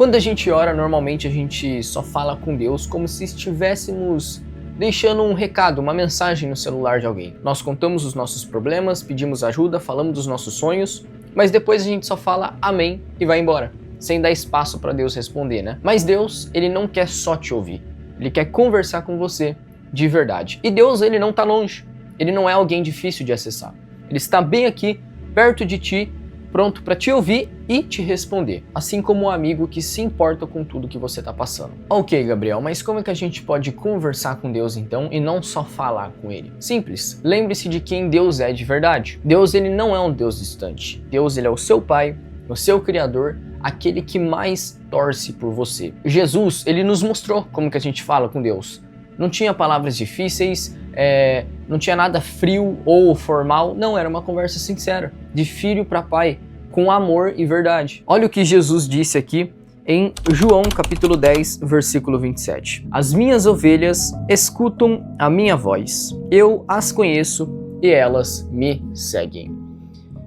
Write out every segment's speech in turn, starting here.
Quando a gente ora, normalmente a gente só fala com Deus como se estivéssemos deixando um recado, uma mensagem no celular de alguém. Nós contamos os nossos problemas, pedimos ajuda, falamos dos nossos sonhos, mas depois a gente só fala amém e vai embora, sem dar espaço para Deus responder, né? Mas Deus, ele não quer só te ouvir, ele quer conversar com você de verdade. E Deus, ele não tá longe, ele não é alguém difícil de acessar. Ele está bem aqui, perto de ti, pronto para te ouvir e te responder, assim como um amigo que se importa com tudo que você está passando. Ok, Gabriel, mas como é que a gente pode conversar com Deus então e não só falar com Ele? Simples, lembre-se de quem Deus é de verdade. Deus, ele não é um Deus distante. Deus, ele é o seu Pai, o seu Criador, aquele que mais torce por você. Jesus, ele nos mostrou como que a gente fala com Deus. Não tinha palavras difíceis, não tinha nada frio ou formal, não, era uma conversa sincera, de filho para pai, com amor e verdade. Olha o que Jesus disse aqui em João capítulo 10, versículo 27. As minhas ovelhas escutam a minha voz, eu as conheço e elas me seguem.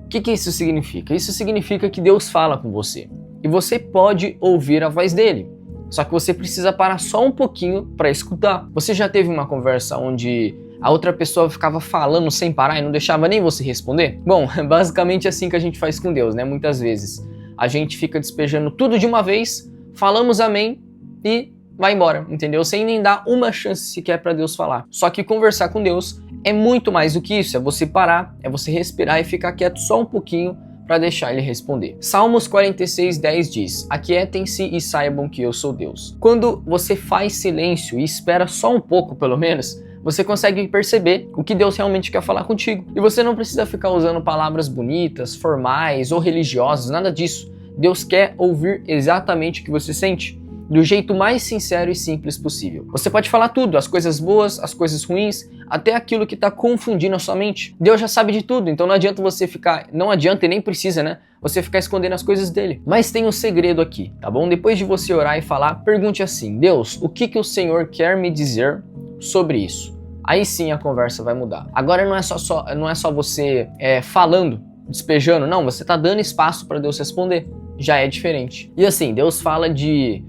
O que isso significa? Isso significa que Deus fala com você e você pode ouvir a voz dele. Só que você precisa parar só um pouquinho para escutar. Você já teve uma conversa onde a outra pessoa ficava falando sem parar e não deixava nem você responder? Bom, é basicamente assim que a gente faz com Deus, né? Muitas vezes a gente fica despejando tudo de uma vez, falamos amém e vai embora, entendeu? Sem nem dar uma chance sequer para Deus falar. Só que conversar com Deus é muito mais do que isso. É você parar, é você respirar e ficar quieto só um pouquinho para deixar ele responder. Salmos 46:10 diz: aquietem-se e saibam que eu sou Deus. Quando você faz silêncio e espera só um pouco, pelo menos, você consegue perceber o que Deus realmente quer falar contigo. E você não precisa ficar usando palavras bonitas, formais ou religiosas, nada disso. Deus quer ouvir exatamente o que você sente, do jeito mais sincero e simples possível. Você pode falar tudo, as coisas boas, as coisas ruins, até aquilo que está confundindo a sua mente. Deus já sabe de tudo, então não adianta você ficar, não adianta e nem precisa, né? Você ficar escondendo as coisas dele. Mas tem um segredo aqui, tá bom? Depois de você orar e falar, pergunte assim: Deus, o que o Senhor quer me dizer sobre isso? Aí sim a conversa vai mudar. Agora não é só você falando, despejando, não, você está dando espaço para Deus responder. Já é diferente. E assim, Deus fala de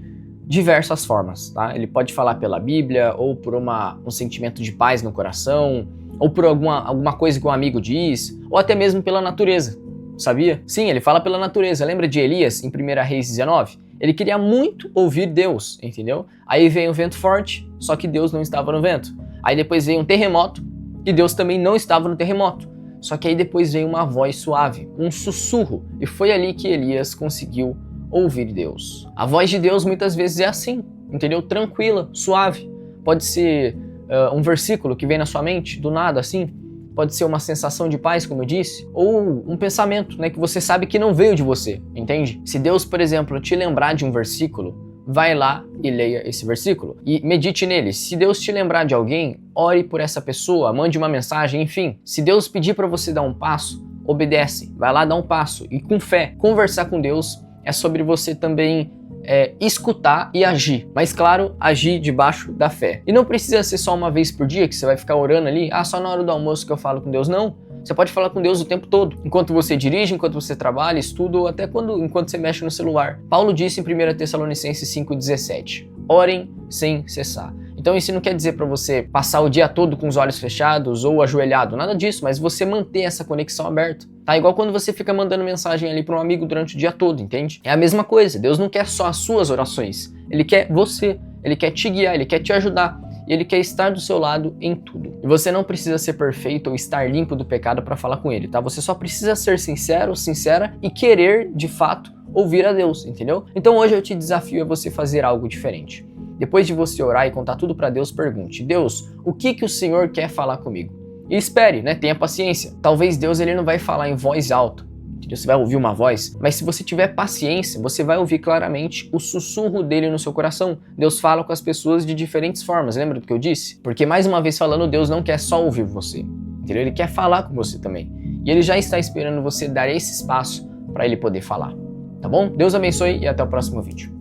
diversas formas, tá? Ele pode falar pela Bíblia, ou por um sentimento de paz no coração, ou por alguma coisa que um amigo diz, ou até mesmo pela natureza, sabia? Sim, ele fala pela natureza. Lembra de Elias em 1 Reis 19? Ele queria muito ouvir Deus, entendeu? Aí veio um vento forte, só que Deus não estava no vento. Aí depois veio um terremoto, e Deus também não estava no terremoto. Só que aí depois veio uma voz suave, um sussurro, e foi ali que Elias conseguiu ouvir Deus. A voz de Deus muitas vezes é assim, entendeu? Tranquila, suave. Pode ser um versículo que vem na sua mente, do nada assim. Pode ser uma sensação de paz, como eu disse, ou um pensamento, né, que você sabe que não veio de você, entende? Se Deus, por exemplo, te lembrar de um versículo, vai lá e leia esse versículo e medite nele. Se Deus te lembrar de alguém, ore por essa pessoa, mande uma mensagem, enfim. Se Deus pedir para você dar um passo, obedece, vai lá dar um passo e com fé. Conversar com Deus é sobre você também escutar e agir, mas claro, agir debaixo da fé. E não precisa ser só uma vez por dia que você vai ficar orando ali, só na hora do almoço que eu falo com Deus, não. Você pode falar com Deus o tempo todo, enquanto você dirige, enquanto você trabalha, estuda ou até enquanto você mexe no celular. Paulo disse em 1 Tessalonicenses 5,17, orem sem cessar. Então isso não quer dizer para você passar o dia todo com os olhos fechados ou ajoelhado, nada disso, mas você manter essa conexão aberta. Tá igual quando você fica mandando mensagem ali para um amigo durante o dia todo, entende? É a mesma coisa, Deus não quer só as suas orações, Ele quer você, Ele quer te guiar, Ele quer te ajudar. E Ele quer estar do seu lado em tudo. E você não precisa ser perfeito ou estar limpo do pecado para falar com Ele, tá? Você só precisa ser sincero, sincera e querer, de fato, ouvir a Deus, entendeu? Então hoje eu te desafio a você fazer algo diferente. Depois de você orar e contar tudo para Deus, pergunte: Deus, o que o Senhor quer falar comigo? E espere, né? Tenha paciência. Talvez Deus ele não vai falar em voz alta. Você vai ouvir uma voz, mas se você tiver paciência, você vai ouvir claramente o sussurro dele no seu coração. Deus fala com as pessoas de diferentes formas, lembra do que eu disse? Porque mais uma vez falando, Deus não quer só ouvir você, entendeu? Ele quer falar com você também. E Ele já está esperando você dar esse espaço para Ele poder falar, tá bom? Deus abençoe e até o próximo vídeo.